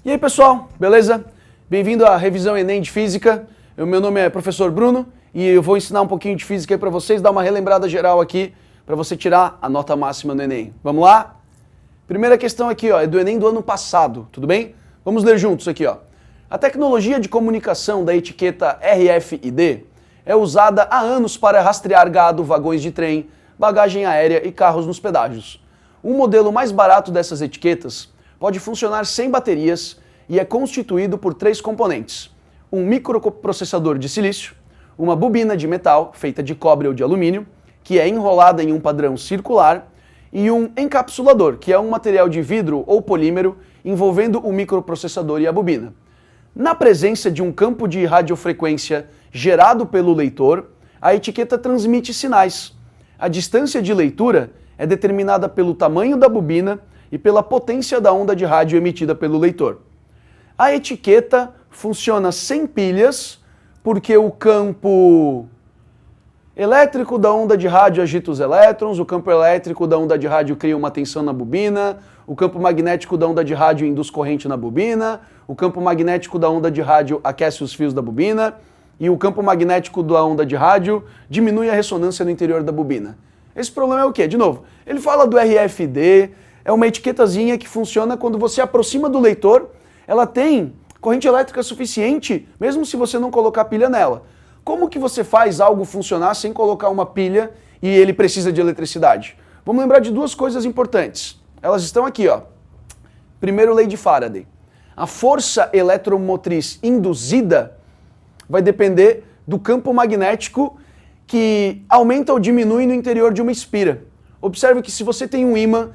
E aí pessoal, beleza? Bem-vindo à revisão Enem de Física. Meu nome é professor Bruno e eu vou ensinar um pouquinho de física aí para vocês, dar uma relembrada geral aqui para você tirar a nota máxima no Enem. Vamos lá? Primeira questão aqui, ó, é do Enem do ano passado, tudo bem? Vamos ler juntos aqui, ó. A tecnologia de comunicação da etiqueta RFID é usada há anos para rastrear gado, vagões de trem, bagagem aérea e carros nos pedágios. Um modelo mais barato dessas etiquetas pode funcionar sem baterias e é constituído por 3 componentes: um microprocessador de silício, uma bobina de metal feita de cobre ou de alumínio, que é enrolada em um padrão circular, e um encapsulador, que é um material de vidro ou polímero envolvendo o microprocessador e a bobina. Na presença de um campo de radiofrequência gerado pelo leitor, a etiqueta transmite sinais. A distância de leitura é determinada pelo tamanho da bobina e pela potência da onda de rádio emitida pelo leitor. A etiqueta funciona sem pilhas, porque o campo elétrico da onda de rádio agita os elétrons, o campo elétrico da onda de rádio cria uma tensão na bobina, o campo magnético da onda de rádio induz corrente na bobina, o campo magnético da onda de rádio aquece os fios da bobina, e o campo magnético da onda de rádio diminui a ressonância no interior da bobina. Esse problema é o quê? De novo, ele fala do RFD, é uma etiquetazinha que funciona quando você aproxima do leitor, ela tem corrente elétrica suficiente, mesmo se você não colocar pilha nela. Como que você faz algo funcionar sem colocar uma pilha e ele precisa de eletricidade? Vamos lembrar de 2 coisas importantes. Elas estão aqui, ó. Primeiro, lei de Faraday. A força eletromotriz induzida vai depender do campo magnético que aumenta ou diminui no interior de uma espira. Observe que se você tem um ímã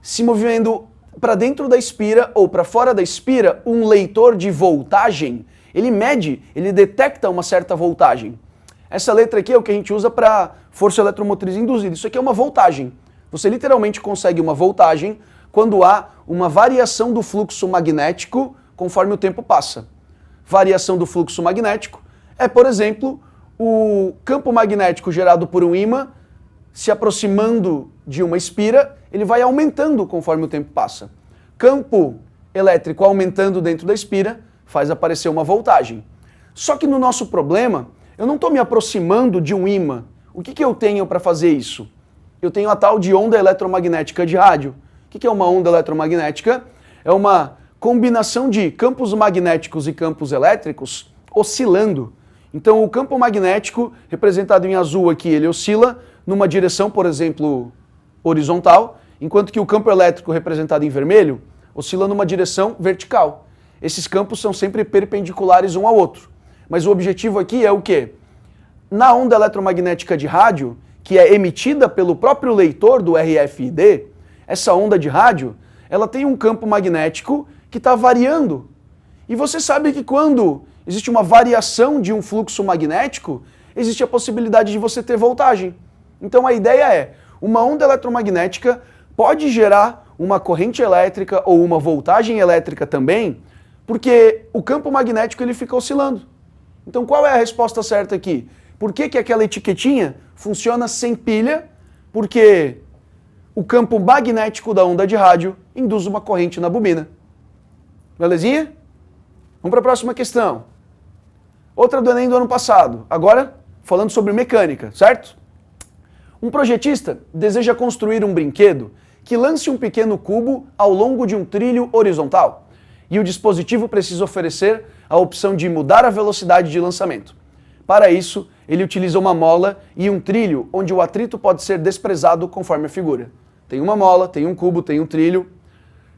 se movendo para dentro da espira ou para fora da espira, um leitor de voltagem, ele mede, ele detecta uma certa voltagem. Essa letra aqui é o que a gente usa para força eletromotriz induzida. Isso aqui é uma voltagem. Você literalmente consegue uma voltagem quando há uma variação do fluxo magnético conforme o tempo passa. Variação do fluxo magnético é, por exemplo, o campo magnético gerado por um ímã se aproximando de uma espira, ele vai aumentando conforme o tempo passa. Campo elétrico aumentando dentro da espira faz aparecer uma voltagem. Só que no nosso problema, eu não estou me aproximando de um ímã. O que eu tenho para fazer isso? Eu tenho a tal de onda eletromagnética de rádio. O que é uma onda eletromagnética? É uma combinação de campos magnéticos e campos elétricos oscilando. Então o campo magnético, representado em azul aqui, ele oscila numa direção, por exemplo, horizontal, enquanto que o campo elétrico, representado em vermelho, oscila numa direção vertical. Esses campos são sempre perpendiculares um ao outro. Mas o objetivo aqui é o quê? Na onda eletromagnética de rádio, que é emitida pelo próprio leitor do RFID, essa onda de rádio, ela tem um campo magnético que está variando. E você sabe que quando existe uma variação de um fluxo magnético, existe a possibilidade de você ter voltagem. Então a ideia é, uma onda eletromagnética pode gerar uma corrente elétrica ou uma voltagem elétrica também, porque o campo magnético ele fica oscilando. Então qual é a resposta certa aqui? Por que aquela etiquetinha funciona sem pilha? Porque o campo magnético da onda de rádio induz uma corrente na bobina. Belezinha? Vamos para a próxima questão. Outra do Enem do ano passado. Agora, falando sobre mecânica, certo? Um projetista deseja construir um brinquedo que lance um pequeno cubo ao longo de um trilho horizontal. E o dispositivo precisa oferecer a opção de mudar a velocidade de lançamento. Para isso, ele utiliza uma mola e um trilho onde o atrito pode ser desprezado conforme a figura. Tem uma mola, tem um cubo, tem um trilho.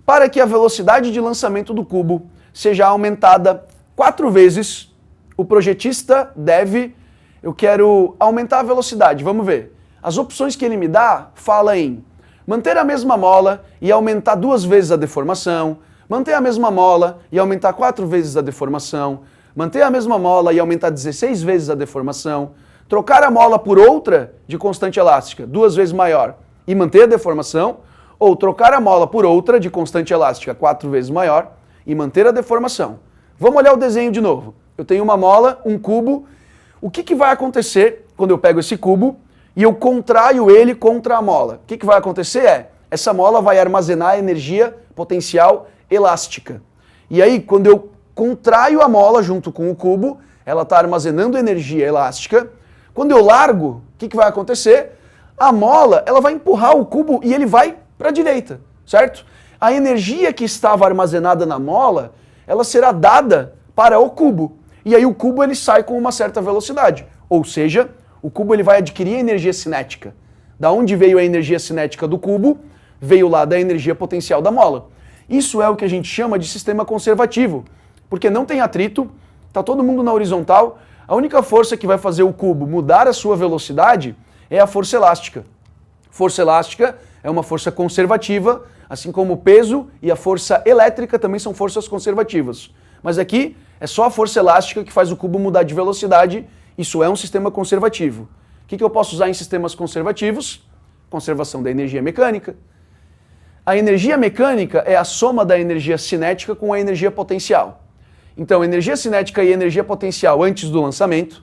Para que a velocidade de lançamento do cubo seja aumentada 4 vezes, o projetista deve... Eu quero aumentar a velocidade, vamos ver. As opções que ele me dá fala em manter a mesma mola e aumentar 2 vezes a deformação, manter a mesma mola e aumentar 4 vezes a deformação, manter a mesma mola e aumentar 16 vezes a deformação, trocar a mola por outra de constante elástica, 2 vezes maior, e manter a deformação, ou trocar a mola por outra de constante elástica, 4 vezes maior, e manter a deformação. Vamos olhar o desenho de novo. Eu tenho uma mola, um cubo. O que vai acontecer quando eu pego esse cubo e eu contraio ele contra a mola? O que vai acontecer essa mola vai armazenar energia potencial elástica. E aí, quando eu contraio a mola junto com o cubo, ela está armazenando energia elástica. Quando eu largo, o que vai acontecer? A mola ela vai empurrar o cubo e ele vai para a direita, certo? A energia que estava armazenada na mola, ela será dada para o cubo. E aí o cubo ele sai com uma certa velocidade. Ou seja, o cubo ele vai adquirir energia cinética. Da onde veio a energia cinética do cubo? Veio lá da energia potencial da mola. Isso é o que a gente chama de sistema conservativo, porque não tem atrito, está todo mundo na horizontal, a única força que vai fazer o cubo mudar a sua velocidade é a força elástica. Força elástica é uma força conservativa, assim como o peso e a força elétrica também são forças conservativas. Mas aqui é só a força elástica que faz o cubo mudar de velocidade, isso é um sistema conservativo. O que eu posso usar em sistemas conservativos? Conservação da energia mecânica. A energia mecânica é a soma da energia cinética com a energia potencial. Então, energia cinética e energia potencial antes do lançamento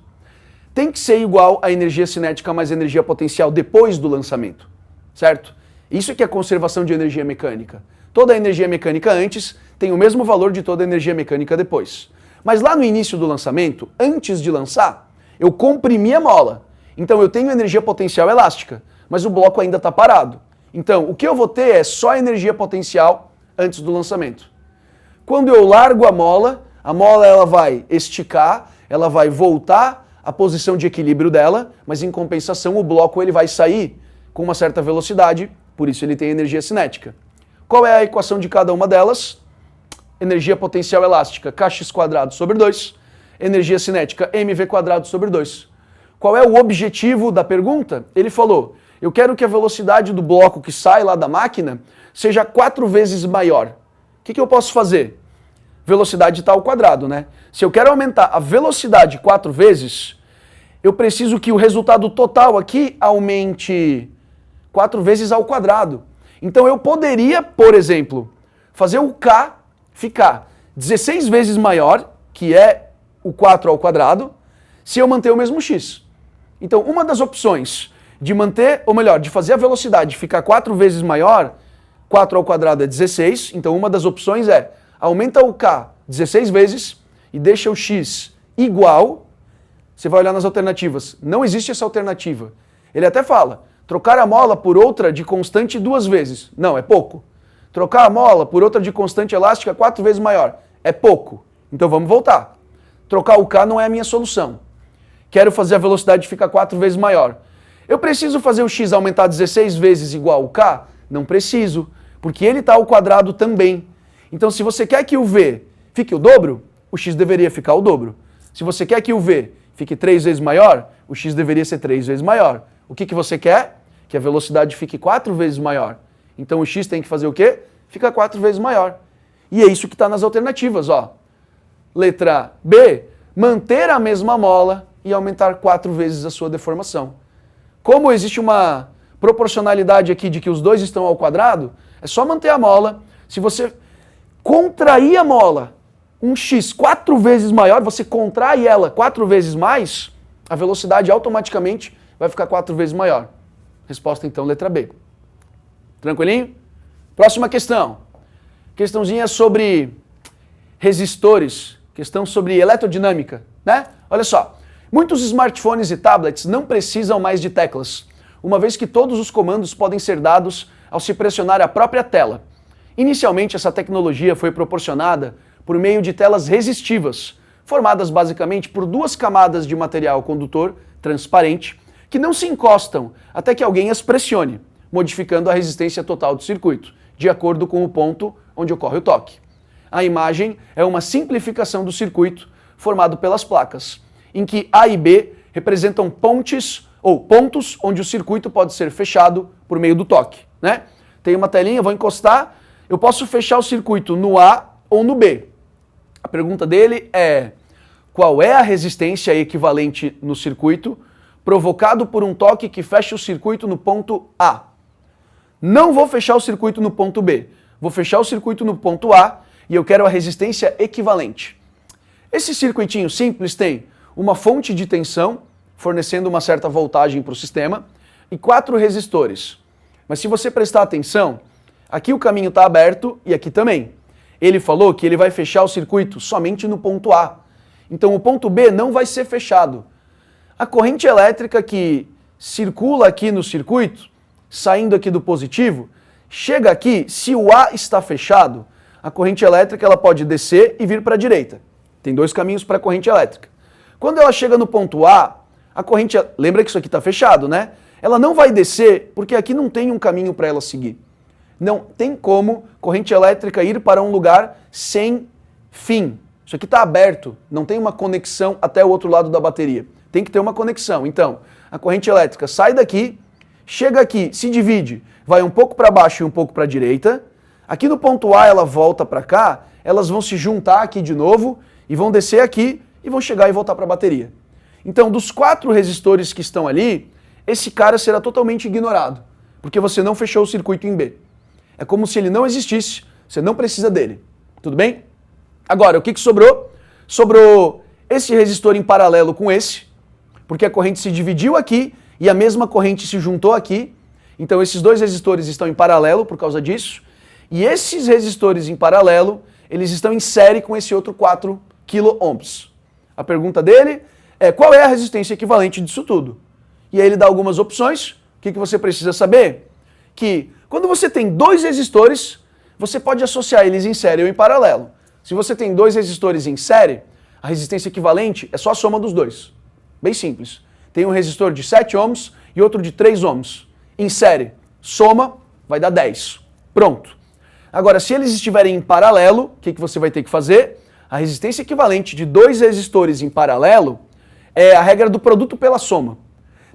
tem que ser igual a energia cinética mais energia potencial depois do lançamento, certo? Isso que é conservação de energia mecânica. Toda a energia mecânica antes tem o mesmo valor de toda a energia mecânica depois. Mas lá no início do lançamento, antes de lançar, eu comprimi a mola. Então eu tenho energia potencial elástica, mas o bloco ainda está parado. Então o que eu vou ter é só energia potencial antes do lançamento. Quando eu largo a mola ela vai esticar, ela vai voltar à posição de equilíbrio dela, mas em compensação o bloco ele vai sair com uma certa velocidade, por isso ele tem energia cinética. Qual é a equação de cada uma delas? Energia potencial elástica, kx² sobre 2, energia cinética, mv² sobre 2. Qual é o objetivo da pergunta? Ele falou, eu quero que a velocidade do bloco que sai lá da máquina seja 4 vezes maior. O que eu posso fazer? Velocidade está ao quadrado, né? Se eu quero aumentar a velocidade 4 vezes, eu preciso que o resultado total aqui aumente 4 vezes ao quadrado. Então eu poderia, por exemplo, fazer o K ficar 16 vezes maior, que é o 4 ao quadrado, se eu manter o mesmo x. Então uma das opções de manter, ou melhor, de fazer a velocidade ficar 4 vezes maior, 4 ao quadrado é 16, então uma das opções é aumenta o K 16 vezes e deixa o x igual. Você vai olhar nas alternativas. Não existe essa alternativa. Ele até fala, trocar a mola por outra de constante 2 vezes. Não, é pouco. Trocar a mola por outra de constante elástica 4 vezes maior. É pouco. Então vamos voltar. Trocar o K não é a minha solução. Quero fazer a velocidade ficar 4 vezes maior. Eu preciso fazer o x aumentar 16 vezes igual ao K? Não preciso, porque ele está ao quadrado também. Então, se você quer que o V fique o dobro, o x deveria ficar o dobro. Se você quer que o V fique 3 vezes maior, o x deveria ser 3 vezes maior. O que você quer? Que a velocidade fique 4 vezes maior. Então, o x tem que fazer o quê? Fica 4 vezes maior. E é isso que está nas alternativas, ó. Letra B, manter a mesma mola e aumentar 4 vezes a sua deformação. Como existe uma proporcionalidade aqui de que os dois estão ao quadrado, é só manter a mola. Se você contrair a mola, um x 4 vezes maior, você contrai ela 4 vezes mais, a velocidade automaticamente vai ficar 4 vezes maior. Resposta então, letra B. Tranquilinho? Próxima questão. Questãozinha sobre resistores, questão sobre eletrodinâmica, né? Olha só, muitos smartphones e tablets não precisam mais de teclas, uma vez que todos os comandos podem ser dados ao se pressionar a própria tela. Inicialmente, essa tecnologia foi proporcionada por meio de telas resistivas, formadas basicamente por 2 camadas de material condutor transparente que não se encostam até que alguém as pressione, modificando a resistência total do circuito, de acordo com o ponto onde ocorre o toque. A imagem é uma simplificação do circuito formado pelas placas, em que A e B representam pontes ou pontos onde o circuito pode ser fechado por meio do toque, né? Tem uma telinha, vou encostar, eu posso fechar o circuito no A ou no B. A pergunta dele é: qual é a resistência equivalente no circuito provocado por um toque que fecha o circuito no ponto A? Não vou fechar o circuito no ponto B, vou fechar o circuito no ponto A e eu quero a resistência equivalente. Esse circuitinho simples tem uma fonte de tensão, fornecendo uma certa voltagem para o sistema, e 4 resistores. Mas se você prestar atenção, aqui o caminho está aberto e aqui também. Ele falou que ele vai fechar o circuito somente no ponto A. Então o ponto B não vai ser fechado. A corrente elétrica que circula aqui no circuito, saindo aqui do positivo, chega aqui, se o A está fechado, a corrente elétrica ela pode descer e vir para a direita. Tem dois caminhos para a corrente elétrica. Quando ela chega no ponto A, a corrente, lembra que isso aqui está fechado, né? Ela não vai descer porque aqui não tem um caminho para ela seguir. Não tem como corrente elétrica ir para um lugar sem fim. Isso aqui está aberto, não tem uma conexão até o outro lado da bateria. Tem que ter uma conexão. Então, a corrente elétrica sai daqui, chega aqui, se divide, vai um pouco para baixo e um pouco para a direita. Aqui no ponto A ela volta para cá, elas vão se juntar aqui de novo e vão descer aqui e vão chegar e voltar para a bateria. Então, dos 4 resistores que estão ali, esse cara será totalmente ignorado, porque você não fechou o circuito em B. É como se ele não existisse, você não precisa dele. Tudo bem? Agora, o que sobrou? Sobrou esse resistor em paralelo com esse, porque a corrente se dividiu aqui e a mesma corrente se juntou aqui. Então, esses dois resistores estão em paralelo por causa disso. E esses resistores em paralelo, eles estão em série com esse outro 4 kΩ. A pergunta dele é qual é a resistência equivalente disso tudo? E aí ele dá algumas opções. O que você precisa saber? Que quando você tem 2 resistores, você pode associar eles em série ou em paralelo. Se você tem 2 resistores em série, a resistência equivalente é só a soma dos dois. Bem simples. Tem um resistor de 7 ohms e outro de 3 ohms. Em série, soma, vai dar 10. Pronto. Agora, se eles estiverem em paralelo, o que você vai ter que fazer? A resistência equivalente de 2 resistores em paralelo é a regra do produto pela soma.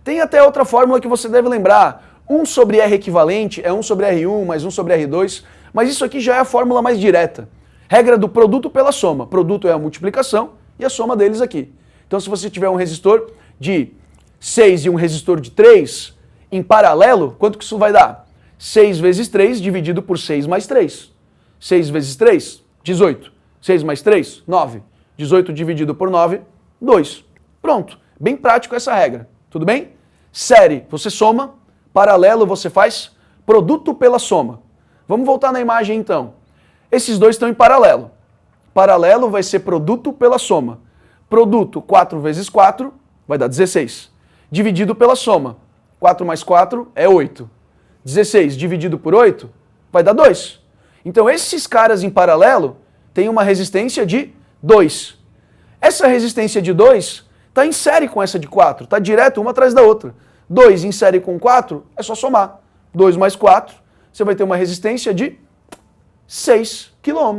Tem até outra fórmula que você deve lembrar. 1 sobre R equivalente é 1 sobre R1 mais 1 sobre R2, mas isso aqui já é a fórmula mais direta. Regra do produto pela soma. Produto é a multiplicação e a soma deles aqui. Então, se você tiver um resistor de 6 e um resistor de 3 em paralelo, quanto que isso vai dar? 6 vezes 3 dividido por 6 mais 3. 6 vezes 3, 18. 6 mais 3, 9. 18 dividido por 9, 2. Pronto. Bem prático essa regra. Tudo bem? Série, você soma. Paralelo, você faz produto pela soma. Vamos voltar na imagem então. Esses dois estão em paralelo. Paralelo vai ser produto pela soma. Produto 4 vezes 4 vai dar 16. Dividido pela soma. 4 mais 4 é 8. 16 dividido por 8 vai dar 2. Então esses caras em paralelo têm uma resistência de 2. Essa resistência de 2 está em série com essa de 4. Está direto uma atrás da outra. 2 em série com 4 é só somar. 2 mais 4, você vai ter uma resistência de 6 kΩ.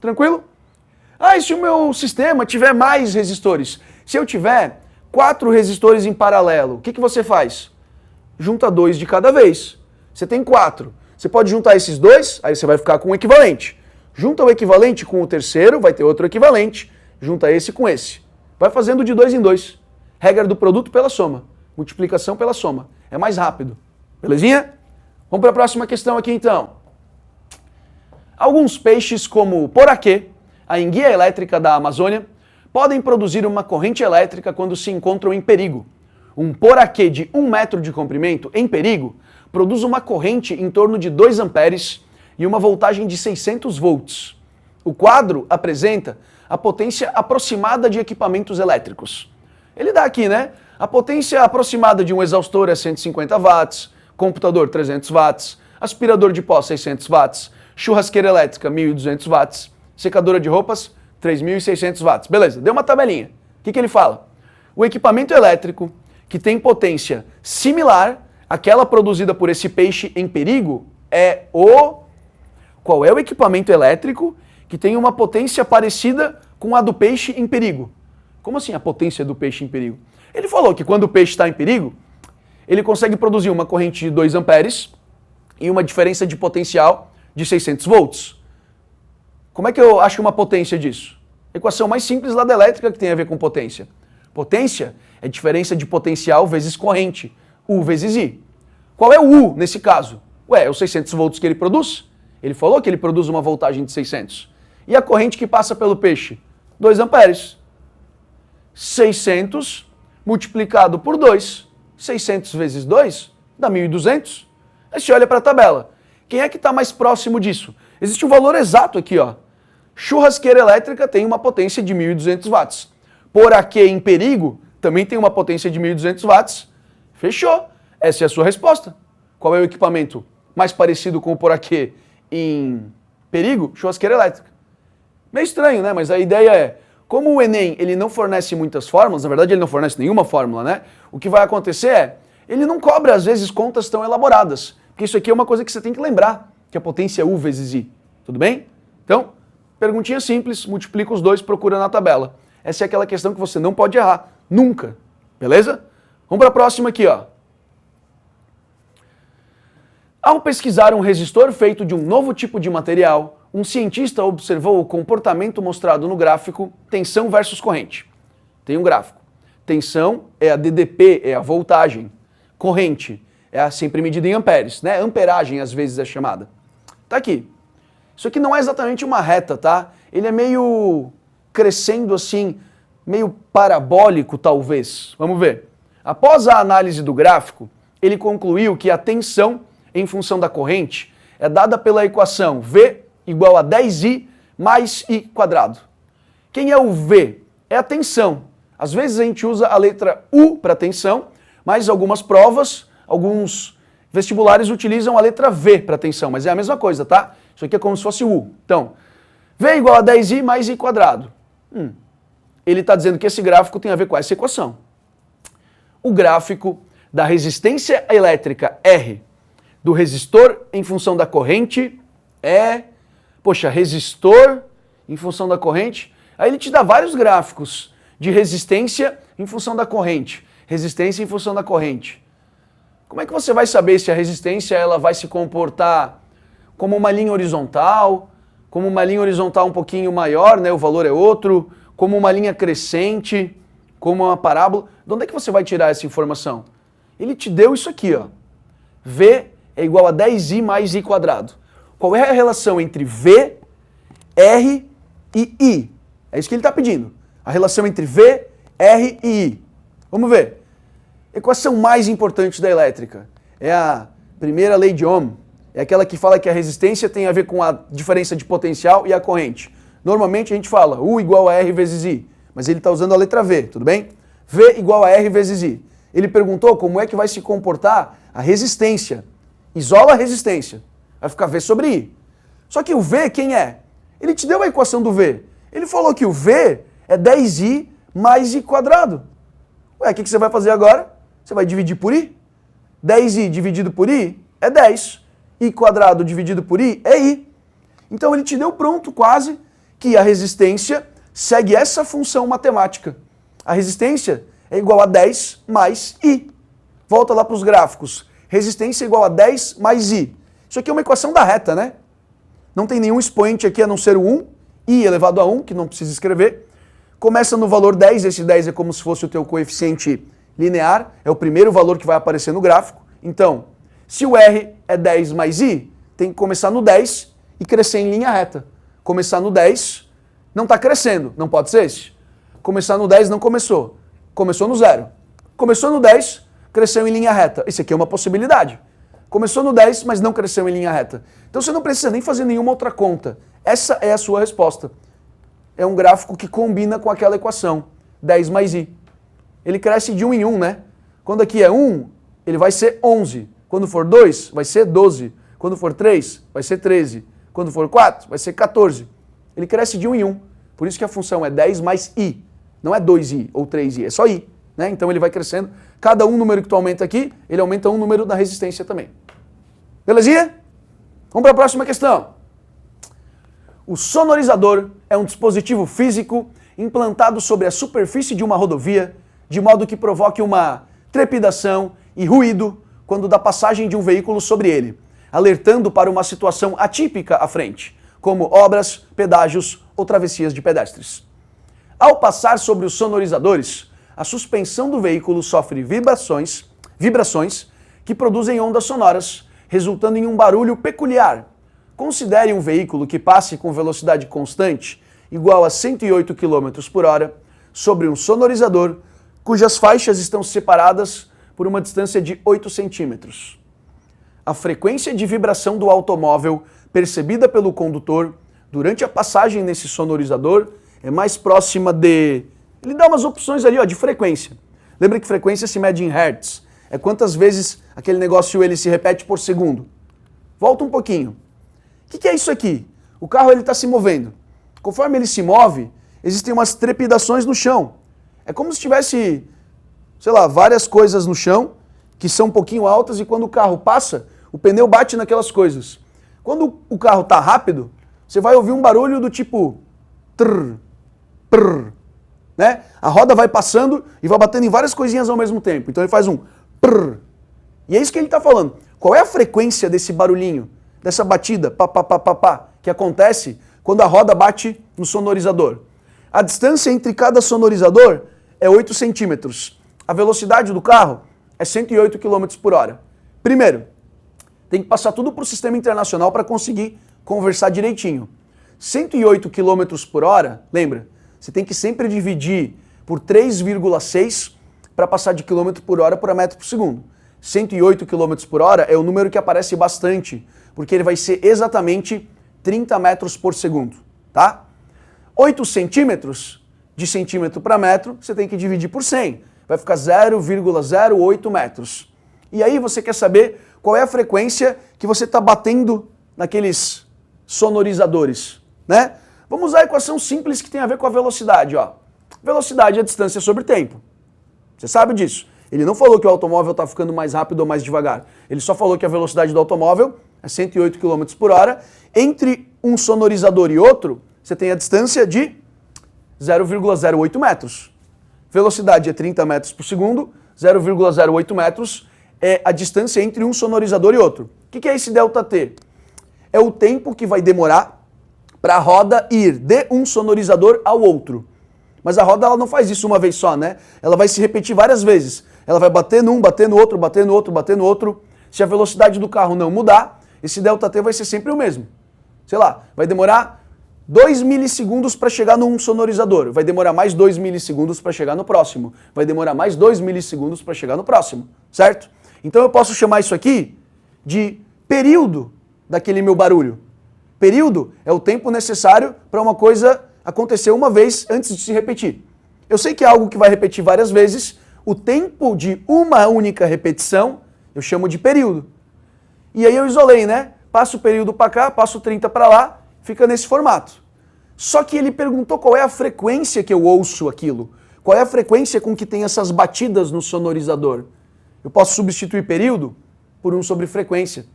Tranquilo? Ah, e se o meu sistema tiver mais resistores? Se eu tiver 4 resistores em paralelo, o que você faz? Junta 2 de cada vez. Você tem 4. Você pode juntar esses 2, aí você vai ficar com o equivalente. Junta o equivalente com o terceiro, vai ter outro equivalente. Junta esse com esse. Vai fazendo de 2 em 2. Regra do produto pela soma. Multiplicação pela soma. É mais rápido. Belezinha? Vamos para a próxima questão aqui então. Alguns peixes, como o poraquê, a enguia elétrica da Amazônia, podem produzir uma corrente elétrica quando se encontram em perigo. Um poraquê de 1 metro de comprimento em perigo produz uma corrente em torno de 2 amperes e uma voltagem de 600 volts. O quadro apresenta a potência aproximada de equipamentos elétricos. Ele dá aqui, né? A potência aproximada de um exaustor é 150 watts, computador 300 watts, aspirador de pó 600 watts, churrasqueira elétrica 1.200 watts, secadora de roupas 3.600 watts. Beleza, deu uma tabelinha. O que ele fala? O equipamento elétrico que tem potência similar àquela produzida por esse peixe em perigo é o... Qual é o equipamento elétrico que tem uma potência parecida com a do peixe em perigo? Como assim a potência do peixe em perigo? Ele falou que quando o peixe está em perigo, ele consegue produzir uma corrente de 2 amperes e uma diferença de potencial de 600 volts. Como é que eu acho uma potência disso? Equação mais simples lá da elétrica que tem a ver com potência. Potência é diferença de potencial vezes corrente, U vezes I. Qual é o U nesse caso? Ué, é os 600 volts que ele produz? Ele falou que ele produz uma voltagem de 600. E a corrente que passa pelo peixe? 2 amperes. 600 multiplicado por 2. 600 vezes 2 dá 1.200. Aí você olha para a tabela. Quem é que está mais próximo disso? Existe um valor exato aqui, ó. Churrasqueira elétrica tem uma potência de 1.200 watts. Poraquê em perigo também tem uma potência de 1.200 watts. Fechou. Essa é a sua resposta. Qual é o equipamento mais parecido com o poraquê em perigo? Churrasqueira elétrica. Meio estranho, né? Mas a ideia é, como o Enem ele não fornece muitas fórmulas, na verdade ele não fornece nenhuma fórmula, né? O que vai acontecer é, ele não cobra às vezes contas tão elaboradas. Porque isso aqui é uma coisa que você tem que lembrar, que a potência é U vezes I. Tudo bem? Então, perguntinha simples, multiplica os dois, procura na tabela. Essa é aquela questão que você não pode errar. Nunca. Beleza? Vamos para a próxima aqui, ó. Ao pesquisar um resistor feito de um novo tipo de material, um cientista observou o comportamento mostrado no gráfico tensão versus corrente. Tem um gráfico. Tensão é a DDP, é a voltagem. Corrente é a sempre medida em amperes, né? Amperagem às vezes é chamada. Tá aqui. Isso aqui não é exatamente uma reta, tá? Ele é meio crescendo assim, meio parabólico talvez. Vamos ver. Após a análise do gráfico, ele concluiu que a tensão em função da corrente é dada pela equação V igual a 10I mais I quadrado. Quem é o V? É a tensão. Às vezes a gente usa a letra U para tensão, mas algumas provas, alguns vestibulares utilizam a letra V para tensão, mas é a mesma coisa, tá? Isso aqui é como se fosse U. Então, V igual a 10I mais I quadrado. Ele está dizendo que esse gráfico tem a ver com essa equação. O gráfico da resistência elétrica R do resistor em função da corrente é... Poxa, resistor em função da corrente. Aí ele te dá vários gráficos de resistência em função da corrente. Resistência em função da corrente. Como é que você vai saber se a resistência ela vai se comportar como uma linha horizontal, como uma linha horizontal um pouquinho maior, né, o valor é outro, como uma linha crescente, como uma parábola? De onde é que você vai tirar essa informação? Ele te deu isso aqui, ó. V é igual a 10I mais I quadrado. Qual é a relação entre V, R e I? É isso que ele está pedindo. A relação entre V, R e I. Vamos ver. Equação mais importante da elétrica é a primeira lei de Ohm. É aquela que fala que a resistência tem a ver com a diferença de potencial e a corrente. Normalmente a gente fala U igual a R vezes I, mas ele está usando a letra V, tudo bem? V igual a R vezes I. Ele perguntou como é que vai se comportar a resistência. Isola a resistência. Vai ficar V sobre I. Só que o V, quem é? Ele te deu a equação do V. Ele falou que o V é 10I mais I quadrado. Ué, o que você vai fazer agora? Você vai dividir por I? 10I dividido por I é 10. I quadrado dividido por I é I. Então ele te deu pronto quase que a resistência segue essa função matemática. A resistência é igual a 10 mais I. Volta lá para os gráficos. Resistência é igual a 10 mais I. Isso aqui é uma equação da reta, né? Não tem nenhum expoente aqui a não ser o 1, I elevado a 1, que não precisa escrever. Começa no valor 10, esse 10 é como se fosse o teu coeficiente linear, é o primeiro valor que vai aparecer no gráfico. Então, se o R é 10 mais I, tem que começar no 10 e crescer em linha reta. Começar no 10, não está crescendo, não pode ser esse. Começar no 10 não começou, começou no 0. Começou no 10, cresceu em linha reta. Isso aqui é uma possibilidade. Começou no 10, mas não cresceu em linha reta. Então você não precisa nem fazer nenhuma outra conta. Essa é a sua resposta. É um gráfico que combina com aquela equação, 10 mais I. Ele cresce de 1 em 1, né? Quando aqui é 1, ele vai ser 11. Quando for 2, vai ser 12. Quando for 3, vai ser 13. Quando for 4, vai ser 14. Ele cresce de 1 em 1. Por isso que a função é 10 mais I. Não é 2I ou 3I, é só I. Né? Então ele vai crescendo. Cada um número que tu aumenta aqui, ele aumenta um número da resistência também. Belezinha? Vamos para a próxima questão. O sonorizador é um dispositivo físico implantado sobre a superfície de uma rodovia, de modo que provoque uma trepidação e ruído quando da passagem de um veículo sobre ele, alertando para uma situação atípica à frente, como obras, pedágios ou travessias de pedestres. Ao passar sobre os sonorizadores, a suspensão do veículo sofre vibrações que produzem ondas sonoras, resultando em um barulho peculiar. Considere um veículo que passe com velocidade constante, igual a 108 km por hora, sobre um sonorizador, cujas faixas estão separadas por uma distância de 8 centímetros. A frequência de vibração do automóvel percebida pelo condutor durante a passagem nesse sonorizador é mais próxima de... Ele dá umas opções ali, ó, de frequência. Lembra que frequência se mede em hertz. É quantas vezes aquele negócio ele se repete por segundo. Volta um pouquinho. O que é isso aqui? O carro está se movendo. Conforme ele se move, existem umas trepidações no chão. É como se tivesse, sei lá, várias coisas no chão que são um pouquinho altas e quando o carro passa, o pneu bate naquelas coisas. Quando o carro está rápido, você vai ouvir um barulho do tipo trrr, prrr, né? A roda vai passando e vai batendo em várias coisinhas ao mesmo tempo. Então ele faz um prrr. E é isso que ele está falando. Qual é a frequência desse barulhinho, dessa batida, pá, pá, pá, pá, pá, que acontece quando a roda bate no sonorizador? A distância entre cada sonorizador é 8 centímetros. A velocidade do carro é 108 km por hora. Primeiro, tem que passar tudo para o sistema internacional para conseguir conversar direitinho. 108 km por hora, lembra? Você tem que sempre dividir por 3,6 para passar de quilômetro por hora para metro por segundo. 108 km por hora é o número que aparece bastante, porque ele vai ser exatamente 30 metros por segundo, tá? 8 centímetros de centímetro para metro, você tem que dividir por 100. Vai ficar 0,08 metros. E aí você quer saber qual é a frequência que você está batendo naqueles sonorizadores, né? Vamos usar a equação simples que tem a ver com a velocidade, ó. Velocidade é a distância sobre tempo. Você sabe disso. Ele não falou que o automóvel está ficando mais rápido ou mais devagar. Ele só falou que a velocidade do automóvel é 108 km por hora. Entre um sonorizador e outro, você tem a distância de 0,08 metros. Velocidade é 30 metros por segundo, 0,08 metros é a distância entre um sonorizador e outro. O que é esse ΔT? É o tempo que vai demorar para a roda ir de um sonorizador ao outro. Mas a roda ela não faz isso uma vez só, né? Ela vai se repetir várias vezes. Ela vai bater num, bater no outro, bater no outro, bater no outro. Se a velocidade do carro não mudar, esse ΔT vai ser sempre o mesmo. Sei lá, vai demorar 2 milissegundos para chegar num sonorizador. Vai demorar mais 2 milissegundos para chegar no próximo. Vai demorar mais 2 milissegundos para chegar no próximo, certo? Então eu posso chamar isso aqui de período daquele meu barulho. Período é o tempo necessário para uma coisa acontecer uma vez antes de se repetir. Eu sei que é algo que vai repetir várias vezes, o tempo de uma única repetição eu chamo de período. E aí eu isolei, né? Passo o período para cá, passo o 30 para lá, fica nesse formato. Só que ele perguntou qual é a frequência que eu ouço aquilo. Qual é a frequência com que tem essas batidas no sonorizador? Eu posso substituir período por 1 sobre frequência.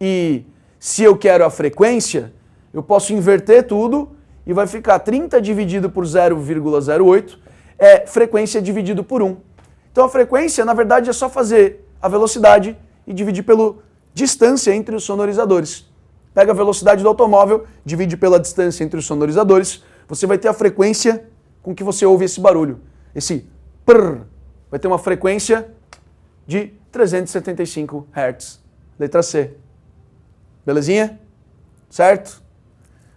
E se eu quero a frequência, eu posso inverter tudo e vai ficar 30 dividido por 0,08 é frequência dividido por 1. Então a frequência, na verdade, é só fazer a velocidade e dividir pela distância entre os sonorizadores. Pega a velocidade do automóvel, divide pela distância entre os sonorizadores, você vai ter a frequência com que você ouve esse barulho. Esse prrr vai ter uma frequência de 375 Hz. Letra C. Belezinha? Certo?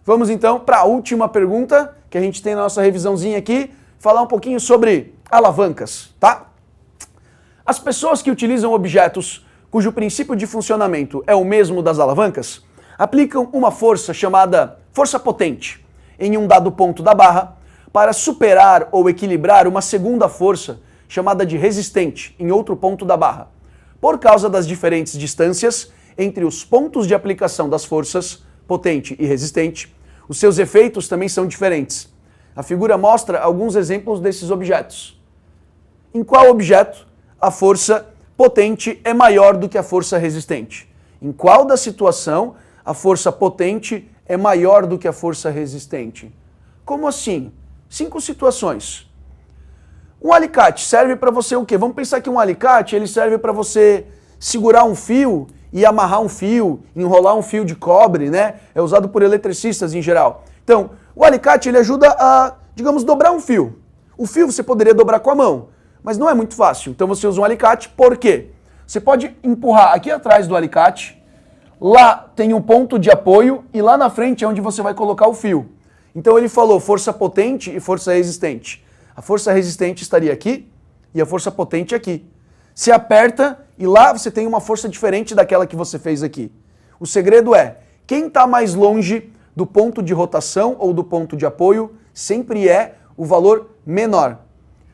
Vamos então para a última pergunta que a gente tem na nossa revisãozinha aqui, falar um pouquinho sobre alavancas, tá? As pessoas que utilizam objetos cujo princípio de funcionamento é o mesmo das alavancas, aplicam uma força chamada força potente em um dado ponto da barra para superar ou equilibrar uma segunda força chamada de resistente em outro ponto da barra. Por causa das diferentes distâncias entre os pontos de aplicação das forças potente e resistente, os seus efeitos também são diferentes. A figura mostra alguns exemplos desses objetos. Em qual objeto a força potente é maior do que a força resistente? Em qual da situação a força potente é maior do que a força resistente? Como assim? 5 situações. Um alicate serve para você o quê? Vamos pensar que um alicate ele serve para você segurar um fio e amarrar um fio, enrolar um fio de cobre, né? É usado por eletricistas em geral. Então, o alicate ele ajuda a, digamos, dobrar um fio. O fio você poderia dobrar com a mão, mas não é muito fácil. Então você usa um alicate, por quê? Você pode empurrar aqui atrás do alicate, lá tem um ponto de apoio e lá na frente é onde você vai colocar o fio. Então ele falou força potente e força resistente. A força resistente estaria aqui e a força potente aqui. Se aperta e lá você tem uma força diferente daquela que você fez aqui. O segredo é Quem está mais longe do ponto de rotação ou do ponto de apoio sempre é o valor menor.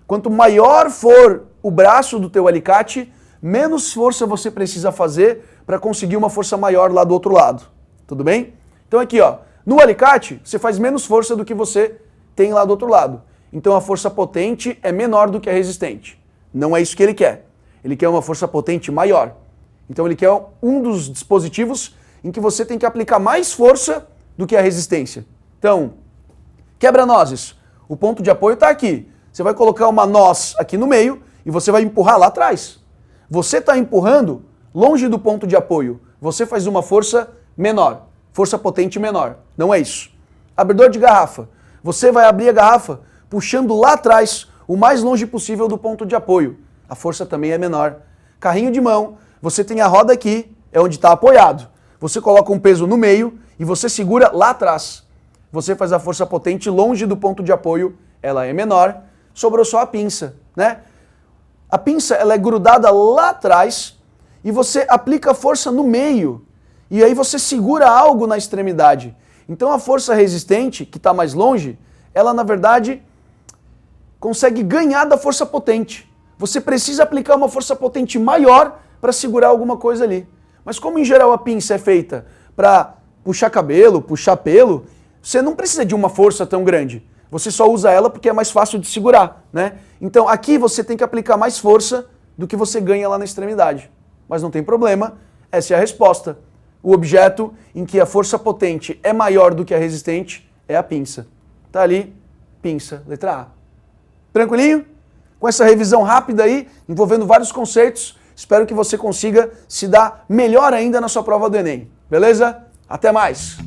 Quanto maior for o braço do teu alicate, menos força você precisa fazer para conseguir uma força maior lá do outro lado. Tudo bem? Então aqui, ó, no alicate, você faz menos força do que você tem lá do outro lado. Então a força potente é menor do que a resistente. Não é isso que ele quer. Ele quer uma força potente maior. Então ele quer um dos dispositivos em que você tem que aplicar mais força do que a resistência. Então, quebra-nozes. O ponto de apoio está aqui. Você vai colocar uma noz aqui no meio e você vai empurrar lá atrás. Você está empurrando longe do ponto de apoio. Você faz uma força menor, força potente menor. Não é isso. Abridor de garrafa. Você vai abrir a garrafa puxando lá atrás, o mais longe possível do ponto de apoio. A força também é menor. Carrinho de mão. Você tem a roda aqui, é onde está apoiado. Você coloca um peso no meio e você segura lá atrás. Você faz a força potente longe do ponto de apoio, ela é menor. Sobrou só a pinça, né? A pinça, ela é grudada lá atrás e você aplica a força no meio. E aí você segura algo na extremidade. Então a força resistente, que está mais longe, ela na verdade consegue ganhar da força potente. Você precisa aplicar uma força potente maior para segurar alguma coisa ali. Mas como em geral a pinça é feita para puxar cabelo, puxar pelo, você não precisa de uma força tão grande. Você só usa ela porque é mais fácil de segurar, né? Então aqui você tem que aplicar mais força do que você ganha lá na extremidade. Mas não tem problema, essa é a resposta. O objeto em que a força potente é maior do que a resistente é a pinça. Tá ali, pinça, letra A. Tranquilinho? Com essa revisão rápida aí, envolvendo vários conceitos, espero que você consiga se dar melhor ainda na sua prova do Enem. Beleza? Até mais!